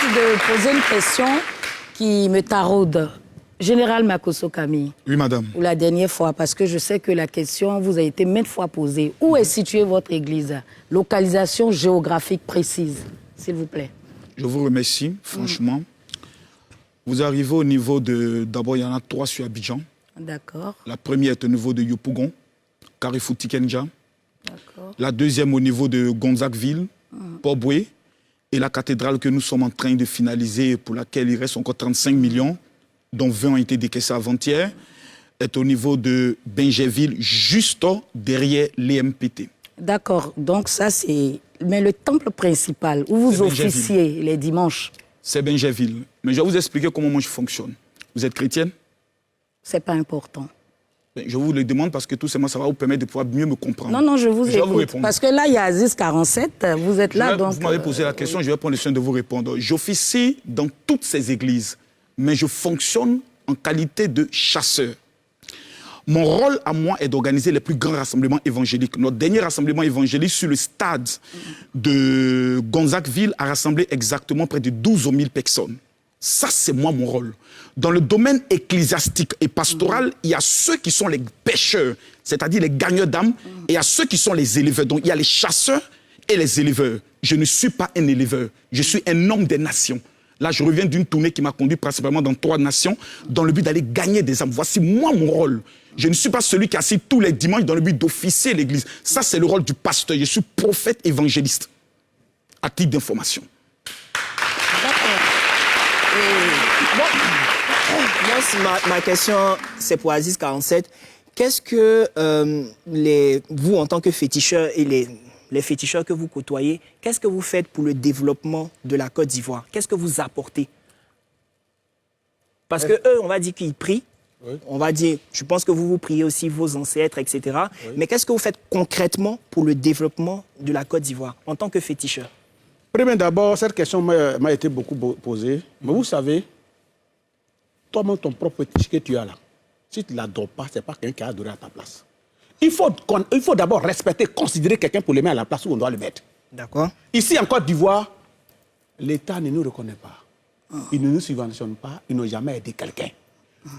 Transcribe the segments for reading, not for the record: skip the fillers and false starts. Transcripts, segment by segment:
de poser une question qui me taraude. Général Makosso Camille. Oui, madame. Pour la dernière fois, parce que je sais que la question vous a été maintes fois posée. Où est située votre église? Localisation géographique précise, s'il vous plaît. Je vous remercie, franchement. Vous arrivez au niveau de... D'abord, il y en a 3 sur Abidjan. D'accord. La première est au niveau de Yopougon, Carrefour Tikenja. D'accord. La deuxième au niveau de Gonzagueville, Port-Boué. Et la cathédrale que nous sommes en train de finaliser, pour laquelle il reste encore 35 millions, dont 20 ont été décaissés avant-hier, est au niveau de Benjerville, juste derrière l'EMPT. D'accord. Donc ça, c'est... Mais le temple principal, où vous officiez les dimanches? C'est Benjerville. Mais je vais vous expliquer comment moi je fonctionne. Vous êtes chrétienne? C'est pas important. Je vous le demande parce que tout simplement, ça va vous permettre de pouvoir mieux me comprendre. Non, non, je vous vais écoute. vous répondre. Parce que là, il y a Aziz 47, vous êtes là, donc... Vous m'avez posé la question, je vais prendre le soin de vous répondre. J'officie dans toutes ces églises, mais je fonctionne en qualité de chasseur. Mon rôle à moi est d'organiser les plus grands rassemblements évangéliques. Notre dernier rassemblement évangélique sur le stade de Gonzagueville a rassemblé exactement près de 12 000 personnes. Ça, c'est moi mon rôle. Dans le domaine ecclésiastique et pastoral, il y a ceux qui sont les pêcheurs, c'est-à-dire les gagneurs d'âmes, et il y a ceux qui sont les éleveurs. Donc, il y a les chasseurs et les éleveurs. Je ne suis pas un éleveur, je suis un homme des nations. Là, je reviens d'une tournée qui m'a conduit principalement dans 3 nations, dans le but d'aller gagner des âmes. Voici moi mon rôle. Je ne suis pas celui qui assiste tous les dimanches dans le but d'officier l'église. Ça, c'est le rôle du pasteur. Je suis prophète évangéliste, à titre d'information. D'accord. Moi, ma question, c'est pour Aziz 47. Qu'est-ce que vous, en tant que féticheur et les féticheurs que vous côtoyez, qu'est-ce que vous faites pour le développement de la Côte d'Ivoire? Qu'est-ce que vous apportez? Parce que eux, on va dire qu'ils prient. Oui. On va dire, je pense que vous priez aussi vos ancêtres, etc. Oui. Mais qu'est-ce que vous faites concrètement pour le développement de la Côte d'Ivoire en tant que féticheur? Premièrement, d'abord, cette question m'a été beaucoup posée. Mais vous savez, toi-même, ton propre fétiche que tu as là, si tu ne l'adores pas, ce n'est pas quelqu'un qui a adoré à ta place. Il faut d'abord respecter, considérer quelqu'un pour le mettre à la place où on doit le mettre. D'accord. Ici, en Côte d'Ivoire, l'État ne nous reconnaît pas. Il ne nous subventionne pas. Ils n'ont jamais aidé quelqu'un.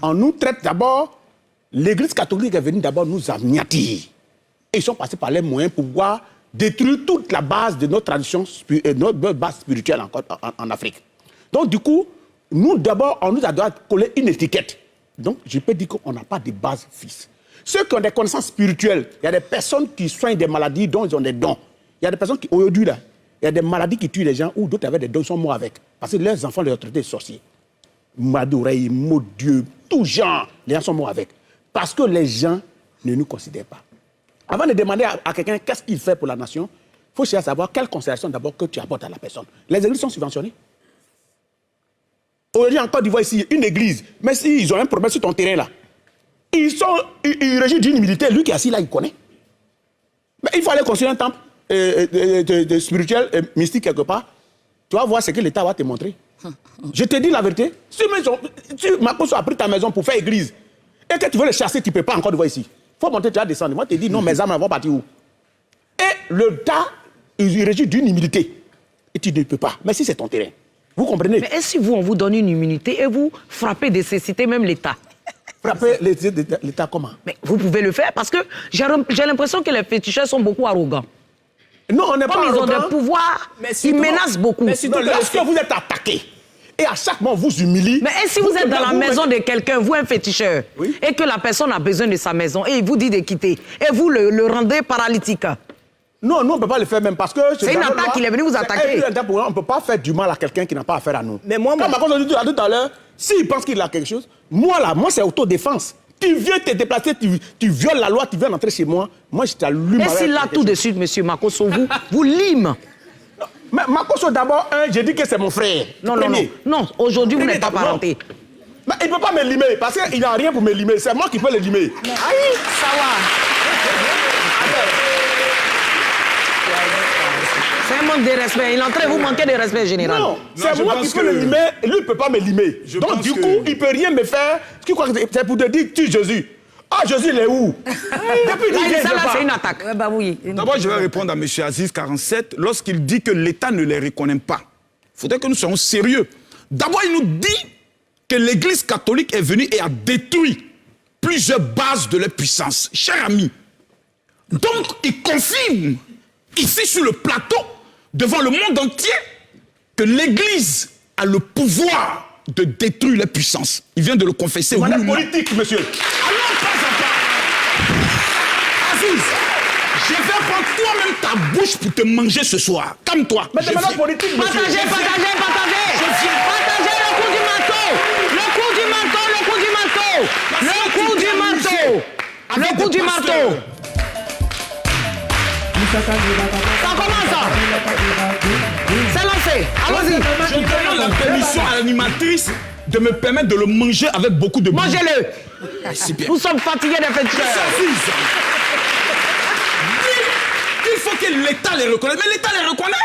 On nous traite d'abord... L'Église catholique est venue d'abord nous anéantir. Et ils sont passés par les moyens pour pouvoir détruire toute la base de notre tradition, notre base spirituelle en Afrique. Donc, du coup, nous, d'abord, on nous a donné coller une étiquette. Donc, je peux dire qu'on n'a pas de base fixe. Ceux qui ont des connaissances spirituelles, il y a des personnes qui soignent des maladies dont ils ont des dons. Il y a des personnes qui, aujourd'hui, là, il y a des maladies qui tuent les gens ou d'autres avaient des dons, sont morts avec. Parce que leurs enfants les ont traités de sorciers. Madoreille, mot Dieu, tout genre, les gens sont morts avec. Parce que les gens ne nous considèrent pas. Avant de demander à quelqu'un qu'est-ce qu'il fait pour la nation, il faut chercher à savoir quelle considération d'abord que tu apportes à la personne. Les églises sont subventionnées. Aujourd'hui, en Côte d'Ivoire, ici, une église, mais s'ils ont un problème sur ton terrain là, ils régissent d'une humilité. Lui qui est assis là, il connaît. Mais il faut aller construire un temple spirituel, mystique quelque part. Tu vas voir ce que l'État va te montrer. Je te dis la vérité. Si Makosso a pris ta maison pour faire église et que tu veux le chasser, tu ne peux pas encore le voir ici. Il faut monter, tu vas descendre. Moi, je te dis non, mes âmes vont partir où? Et l'État, il régit d'une humilité. Et tu ne peux pas. Mais si c'est ton terrain. Vous comprenez? Mais est-ce que on vous donne une immunité et vous frappez de cécité même l'État? Frapper l'État comment? Mais vous pouvez le faire parce que j'ai l'impression que les féticheurs sont beaucoup arrogants. Non, on n'est pas arrogants. Comme ils ont des pouvoirs, ils menacent beaucoup. Mais lorsque vous êtes attaqué, et à chaque moment vous humiliez... Mais si vous êtes dans la maison de quelqu'un, vous un féticheur, oui, et que la personne a besoin de sa maison, et il vous dit de quitter, et vous le rendez paralytique. Non, nous on ne peut pas le faire même parce que... C'est une attaque, il est venu vous attaquer. On ne peut pas faire du mal à quelqu'un qui n'a pas affaire à nous. Mais moi... Comme Makosso dit tout à l'heure, s'il pense qu'il a quelque chose, moi c'est autodéfense. Tu viens te déplacer, tu violes la loi, tu viens entrer chez moi. Moi, je t'allume. Et s'il l'a tout de suite, monsieur Makosso, vous lime. Mais Makosso, d'abord, j'ai dit que c'est mon frère. Non, aujourd'hui, vous n'êtes pas parenté. Mais il ne peut pas me limer, parce qu'il n'a rien pour me limer. C'est moi qui peux le limer. Aïe, ça va. C'est un manque de respect. Il est en train de vous manquer de respect général. Non, c'est moi qui peux le limer, et lui ne peut pas me limer. Donc, du coup, il ne peut rien me faire. C'est pour te dire, tue Jésus. Ah, Jésus, il est où? Depuis là, c'est une attaque. Bah oui. D'abord, je vais répondre à M. Aziz 47. Lorsqu'il dit que l'État ne les reconnaît pas, faudrait que nous soyons sérieux. D'abord, il nous dit que l'Église catholique est venue et a détruit plusieurs bases de leur puissance. Cher ami, donc il confirme ici sur le plateau, devant le monde entier, que l'Église a le pouvoir de détruire les puissances. Il vient de le confesser. C'est une politique, monsieur. Alors, pas à pas. Aziz, je vais prendre toi-même ta bouche pour te manger ce soir. Calme-toi. Mais c'est une politique, monsieur. Partagez. Partagez le coup du marteau. Le coup du marteau, le coup du marteau. Le coup du marteau. Le coup du marteau. Ça commence ça. C'est lancé. Allons-y. Je donne la permission à l'animatrice de me permettre de le manger avec beaucoup de bruit. Mangez-le. C'est bien. Nous sommes fatigués des féticheurs. Il faut que l'État les reconnaisse. Mais l'État les reconnaît.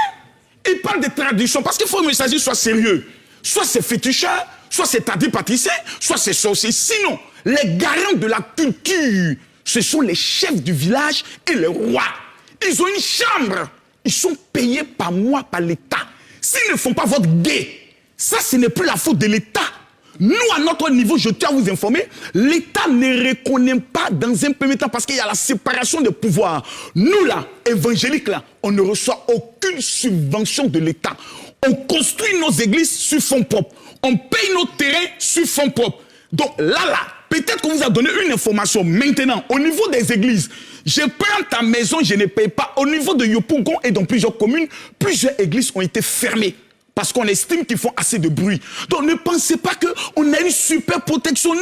Il parle de tradition parce qu'il faut que le messager soit sérieux. Soit c'est féticheur, soit c'est tradipraticiens, soit c'est sorcier. Sinon, les garants de la culture, ce sont les chefs du village et les rois. Ils ont une chambre. Ils sont payés par mois par l'État. S'ils ne font pas votre guet, ça, ce n'est plus la faute de l'État. Nous, à notre niveau, je tiens à vous informer, l'État ne reconnaît pas dans un premier temps parce qu'il y a la séparation des pouvoirs. Nous, là, évangéliques, là, on ne reçoit aucune subvention de l'État. On construit nos églises sur fonds propres. On paye nos terrains sur fonds propres. Donc là, peut-être qu'on vous a donné une information. Maintenant, au niveau des églises, je prends ta maison, je ne paye pas. Au niveau de Yopougon et dans plusieurs communes, plusieurs églises ont été fermées. Parce qu'on estime qu'ils font assez de bruit. Donc ne pensez pas qu'on a une super protection. Non.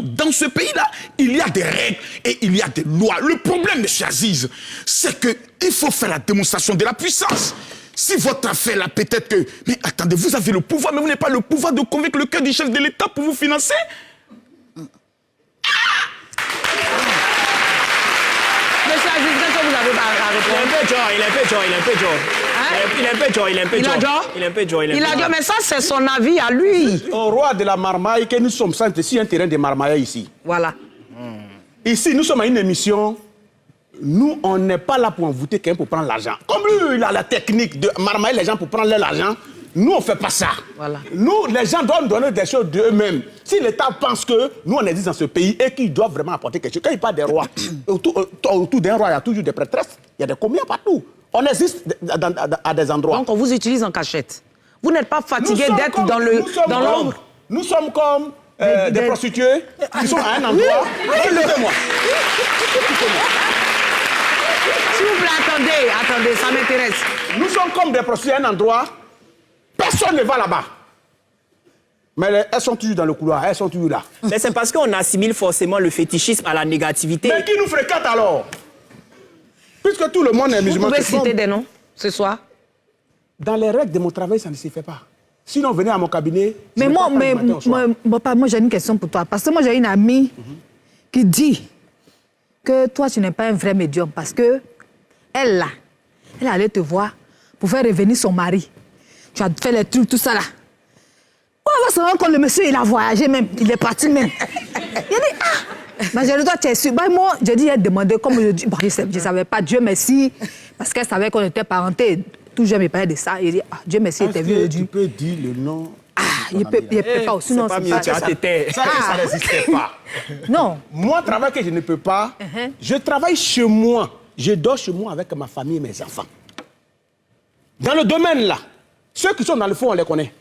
Dans ce pays-là, il y a des règles et il y a des lois. Le problème, M. Aziz, c'est qu'il faut faire la démonstration de la puissance. Si votre affaire là, peut-être que... Mais attendez, vous avez le pouvoir, mais vous n'avez pas le pouvoir de convaincre le cœur du chef de l'État pour vous financer. Monsieur Aziz, qu'est-ce que vous avez à répondre? Il est un peu dur. Mais ça, c'est son avis à lui. Au roi de la marmaille que nous sommes sans ici, un terrain de marmaille ici. Voilà. Ici, nous sommes à une émission. Nous, on n'est pas là pour envoûter quelqu'un pour prendre l'argent. Comme lui, il a la technique de marmailler les gens pour prendre leur argent. Nous, on ne fait pas ça. Voilà. Nous, les gens doivent donner des choses d'eux-mêmes. Si l'État pense que nous, on existe dans ce pays et qu'ils doivent vraiment apporter quelque chose, quand il parle des rois, autour d'un roi, il y a toujours des prêtresses, il y a des commis partout. On existe à des endroits. Donc, on vous utilise en cachette. Vous n'êtes pas fatigué d'être dans l'ombre. Nous sommes comme des prostituées qui sont à un endroit. Écoutez-moi. S'il vous plaît, attendez, ça m'intéresse. Nous sommes comme des prostituées à un endroit. Personne ne va là-bas. Mais elles sont toujours dans le couloir, elles sont toujours là. Mais c'est parce qu'on assimile forcément le fétichisme à la négativité. Mais qui nous fréquente alors? Puisque tout le monde est musulman. Vous pouvez citer des noms ce soir? Dans les règles de mon travail, ça ne se fait pas. Sinon, venez à mon cabinet. Mais moi j'ai une question pour toi. Parce que moi, j'ai une amie qui dit que toi, tu n'es pas un vrai médium. Parce que elle allait te voir pour faire revenir son mari. Tu as fait les trucs, tout ça là. On va se rendre compte, le monsieur, il a voyagé même. Il est parti même. Il a dit, mais je lui dis, toi, tu es sûr. Ben, moi, je dis, il a demandé, comme je dis, bon, je ne savais pas, Dieu merci, parce qu'elle savait qu'on était parentés. Tout jeune, il parlait de ça. Il dit, Dieu merci, il était vieux. Tu peux dire le nom. Il ne peut pas. Sinon, c'est pas mieux, tu as tes ça n'existait pas. Non. Moi, travail que je ne peux pas, je travaille chez moi. Je dors chez moi avec ma famille et mes enfants. Dans le domaine là, ceux qui sont dans le fond, on les connaît.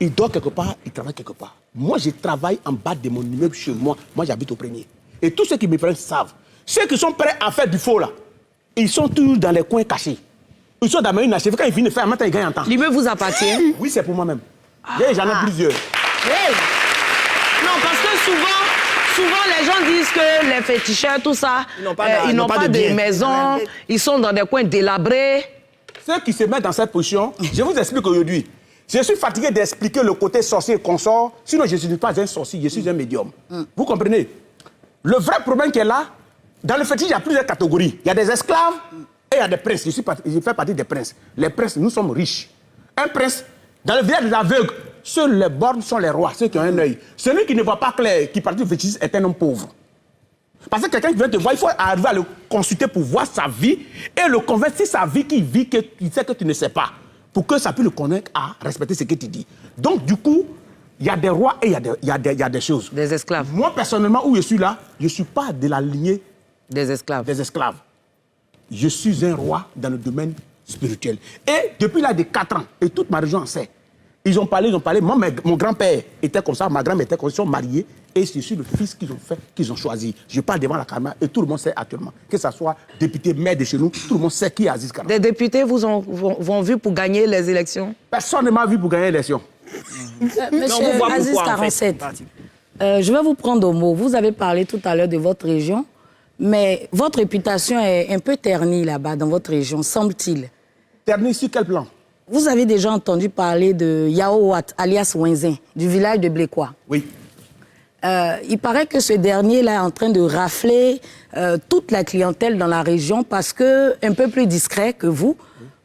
Ils dorment quelque part, ils travaillent quelque part. Moi, je travaille en bas de mon immeuble chez moi. Moi, j'habite au premier. Et tous ceux qui me prennent savent. Ceux qui sont prêts à faire du faux là, ils sont toujours dans les coins cachés. Ils sont dans une achève. Quand ils finissent de faire, maintenant ils gagnent en temps. L'immeuble vous appartient? Oui, c'est pour moi-même. J'en ai plusieurs. Hey. Non, parce que souvent les gens disent que les féticheurs, tout ça, ils n'ont pas de maison, ils sont dans des coins délabrés. Ceux qui se mettent dans cette position, je vous explique aujourd'hui. Je suis fatigué d'expliquer le côté sorcier et consort, sinon je ne suis pas un sorcier, je suis un médium. Vous comprenez? Le vrai problème qui est là, dans le fétiche, il y a plusieurs catégories. Il y a des esclaves et il y a des princes. Je fais partie des princes. Les princes, nous sommes riches. Un prince, dans le village des aveugles, seuls les bornes sont les rois, ceux qui ont un œil. Celui qui ne voit pas clair, qui pratique le fétichisme, est un homme pauvre. Parce que quelqu'un qui vient te voir, il faut arriver à le consulter pour voir sa vie et le convaincre si sa vie qu'il vit, qu'il sait que tu ne sais pas. pour que ça puisse le convaincre à respecter ce que tu dis. Donc, du coup, il y a des rois et il y a des choses. Des esclaves. Moi, personnellement, où je suis là, je ne suis pas de la lignée des esclaves. Je suis un roi dans le domaine spirituel. Et depuis l'âge de 4 ans, et toute ma région en sait, ils ont parlé. Moi, mon grand-père était comme ça, ma grand-mère était comme ça, ils sont mariés. Et je suis le fils qu'ils ont choisi. Je parle devant la caméra et tout le monde sait actuellement. Que ce soit député, maire de chez nous, tout le monde sait qui est Aziz Karam. Des députés vous ont vu pour gagner les élections? Personne ne m'a vu pour gagner l'élection. Monsieur Aziz 47, je vais vous prendre au mot. Vous avez parlé tout à l'heure de votre région, mais votre réputation est un peu ternie là-bas, dans votre région, semble-t-il. Ternie sur quel plan? Vous avez déjà entendu parler de Yao Wat, alias Wenzin, du village de Blécois. Oui. Il paraît que ce dernier-là est en train de rafler toute la clientèle dans la région parce que, un peu plus discret que vous,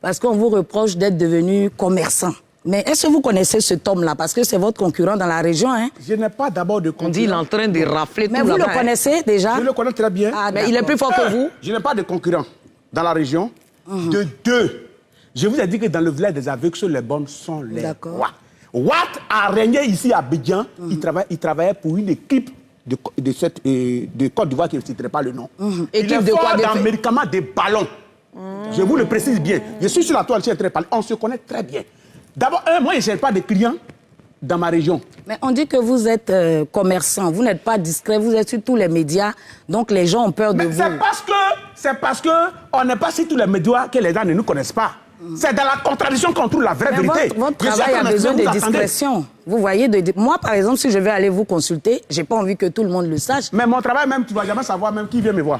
parce qu'on vous reproche d'être devenu commerçant. Mais est-ce que vous connaissez cet homme-là? Parce que c'est votre concurrent dans la région, hein? Je n'ai pas d'abord de concurrent. On dit qu'il est en train de rafler tout là-bas. Mais vous le connaissez déjà? Je le connais très bien. Ah, mais il est plus fort que vous? Je n'ai pas de concurrent dans la région. De deux. Je vous ai dit que dans le village des aveugles, seuls les bonnes sont les rois. Watt a régné ici à Abidjan. Il travaillait pour une équipe de Côte d'Ivoire qui ne citerait pas le nom. Il est fort dans le médicament des ballons. Je vous le précise bien. Je suis sur la toile, on se connaît très bien. D'abord, moi, je ne cherche pas de clients dans ma région. Mais on dit que vous êtes commerçant, vous n'êtes pas discret, vous êtes sur tous les médias, donc les gens ont peur de vous. C'est parce que on n'est pas sur tous les médias que les gens ne nous connaissent pas. C'est dans la contradiction qu'on trouve la vraie vérité. Votre travail a besoin de discrétion. Vous voyez, moi, par exemple, si je vais aller vous consulter, je n'ai pas envie que tout le monde le sache. Mais mon travail, même, tu ne vas jamais savoir même qui vient me voir.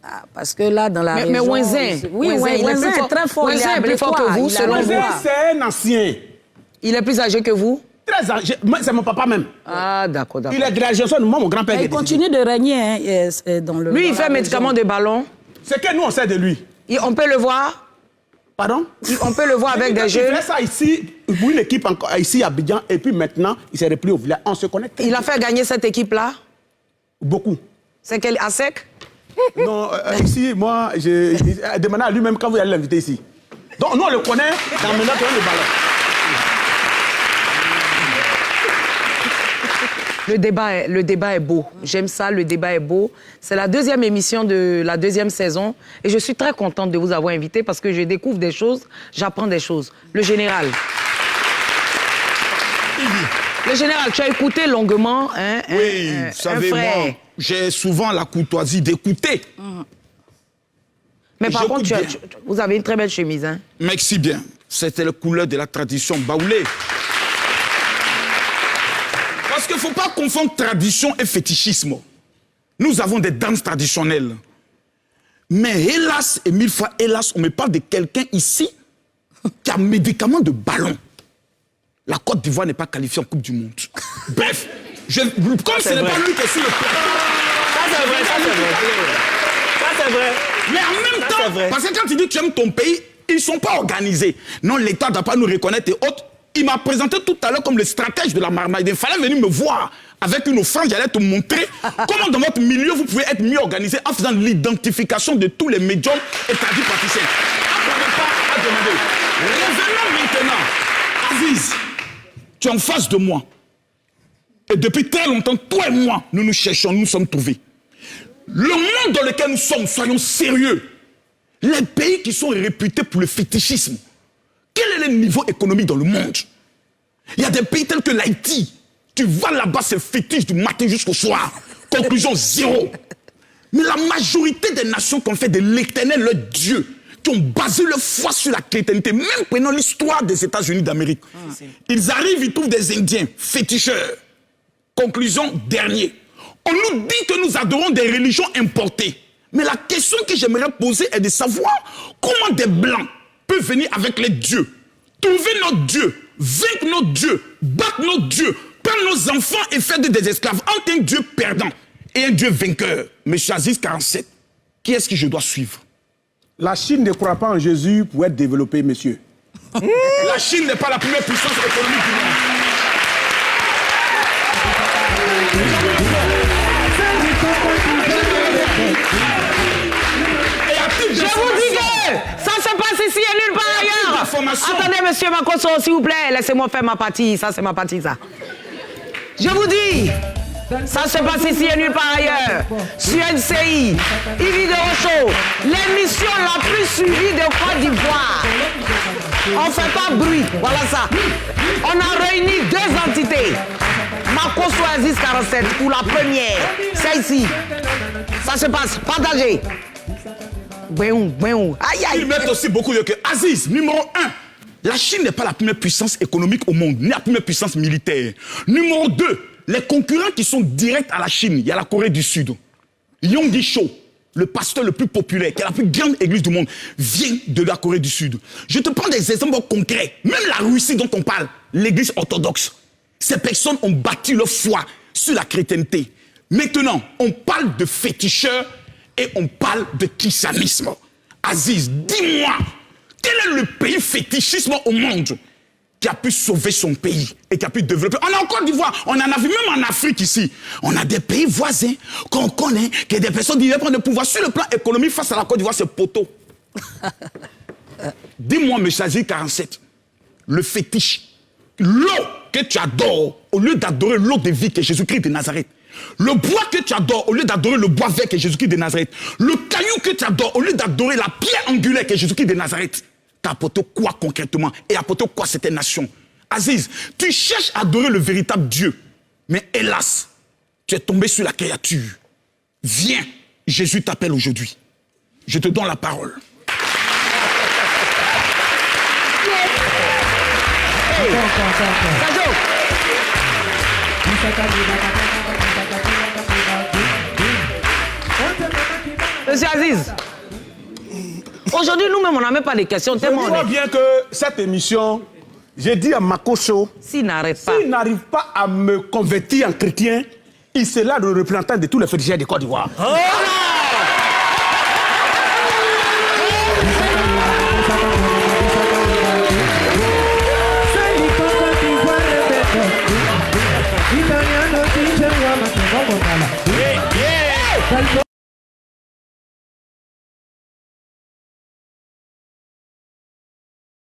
Ah, parce que là, dans la région... Mais Wenzin, Wenzin est très fort. Wenzin est plus fort que vous, selon vous. Wenzin, c'est un ancien. Il est plus âgé que vous? Très âgé. C'est mon papa même. Ah, d'accord. Il est de la génération de moi, mon grand-père. Il continue de régner dans le... Lui, il fait médicament de ballon. C'est que nous, on sait de lui. On peut le voir? Pardon? On peut le voir avec des jeux. Il fait ça ici, pour une équipe ici à Abidjan, et puis maintenant, il s'est replié au village. On se connaît. Il a fait gagner cette équipe-là? Beaucoup. C'est quel à sec? Non, ici, moi, demandez à lui-même quand vous allez l'inviter ici. Donc, nous, on le connaît dans le ballon. Le débat est beau. J'aime ça, le débat est beau. C'est la deuxième émission de la deuxième saison. Et je suis très contente de vous avoir invité parce que je découvre des choses, j'apprends des choses. Le général. Le général, tu as écouté longuement oui, vous savez, moi, j'ai souvent la courtoisie d'écouter. Mais par contre, vous avez une très belle chemise. Hein? Merci bien. C'était la couleur de la tradition baoulée. Parce qu'il ne faut pas confondre tradition et fétichisme. Nous avons des danses traditionnelles. Mais hélas, et 1000 fois hélas, on me parle de quelqu'un ici qui a un médicament de ballon. La Côte d'Ivoire n'est pas qualifiée en Coupe du Monde. Bref, comme ce n'est pas lui qui est sur le plateau... Ça, c'est vrai, ça, c'est vrai. Ça, c'est vrai. Mais en même temps, parce que quand tu dis que tu aimes ton pays, ils ne sont pas organisés. Non, l'État ne doit pas nous reconnaître et autres. Il m'a présenté tout à l'heure comme le stratège de la marmaille. Il fallait venir me voir avec une offrande. J'allais te montrer comment dans votre milieu vous pouvez être mieux organisé en faisant l'identification de tous les médiums et tradipraticiens. N'apprenez pas à demander. Revenons maintenant. Aziz, tu es en face de moi. Et depuis très longtemps, toi et moi, nous nous cherchons, nous nous sommes trouvés. Le monde dans lequel nous sommes, soyons sérieux. Les pays qui sont réputés pour le fétichisme, quel est le niveau économique dans le monde? Il y a des pays tels que l'Haïti. Tu vas là-bas, c'est fétiche du matin jusqu'au soir. Conclusion, zéro. Mais la majorité des nations qui ont fait de l'Éternel leur Dieu, qui ont basé leur foi sur la chrétienté, même prenant l'histoire des États-Unis d'Amérique, ils arrivent, ils trouvent des Indiens féticheurs. Conclusion, dernier. On nous dit que nous adorons des religions importées. Mais la question que j'aimerais poser est de savoir comment des Blancs peuvent venir avec les dieux, trouver notre Dieu, vaincre notre Dieu, battre notre Dieu, prendre nos enfants et faire des esclaves entre un Dieu perdant et un Dieu vainqueur. Monsieur Aziz 47, qui est-ce que je dois suivre? La Chine ne croit pas en Jésus pour être développée, monsieur. La Chine n'est pas la première puissance économique du monde. Je vous dis que ça se passe ici et nulle part ailleurs. d'information. Attendez, monsieur Makosso, s'il vous plaît, laissez-moi faire ma partie. Ça, c'est ma partie, ça. Je vous dis, ça se passe ici et nulle part ailleurs. Sur NCI, Yves de Rochaud, l'émission la plus suivie de Côte d'Ivoire. On fait pas bruit, voilà ça. On a réuni 2 entités. Makosso Aziz 47 pour la première. C'est ici. Ça se passe, partagez. Aïe, aïe. Ils mettent aussi beaucoup de que Aziz, numéro 1. La Chine n'est pas la première puissance économique au monde, ni la première puissance militaire. Numéro 2, les concurrents qui sont directs à la Chine, il y a la Corée du Sud. Yonggi Cho, le pasteur le plus populaire, qui est la plus grande église du monde, vient de la Corée du Sud. Je te prends des exemples concrets. Même la Russie dont on parle, l'église orthodoxe. Ces personnes ont bâti leur foi sur la chrétienté. Maintenant, on parle de féticheurs et on parle de christianisme. Aziz, dis-moi, quel est le pays fétichisme au monde qui a pu sauver son pays et qui a pu développer? On a en Côte d'Ivoire, on en a vu même en Afrique ici. On a des pays voisins qu'on connaît, que des personnes qui viennent prendre le pouvoir. Sur le plan économique, face à la Côte d'Ivoire, c'est poteau. Dis-moi, M. Aziz 47, le fétiche, l'eau que tu adores, au lieu d'adorer l'eau de vie que Jésus-Christ de Nazareth, le bois que tu adores, au lieu d'adorer le bois vert que Jésus-Christ de Nazareth, le caillou que tu adores, au lieu d'adorer la pierre angulaire que Jésus-Christ de Nazareth, t'as apporté quoi concrètement et apporté quoi cette nation? Aziz, tu cherches à adorer le véritable Dieu, mais hélas, tu es tombé sur la créature. Viens, Jésus t'appelle aujourd'hui. Je te donne la parole. Monsieur Aziz, aujourd'hui, nous-mêmes, on n'a même pas de questions. Je vois bien que cette émission, j'ai dit à Makosso, s'il n'arrête pas, s'il n'arrive pas à me convertir en chrétien, il sera le représentant de tous les féticheurs de Côte d'Ivoire. oh Italiano,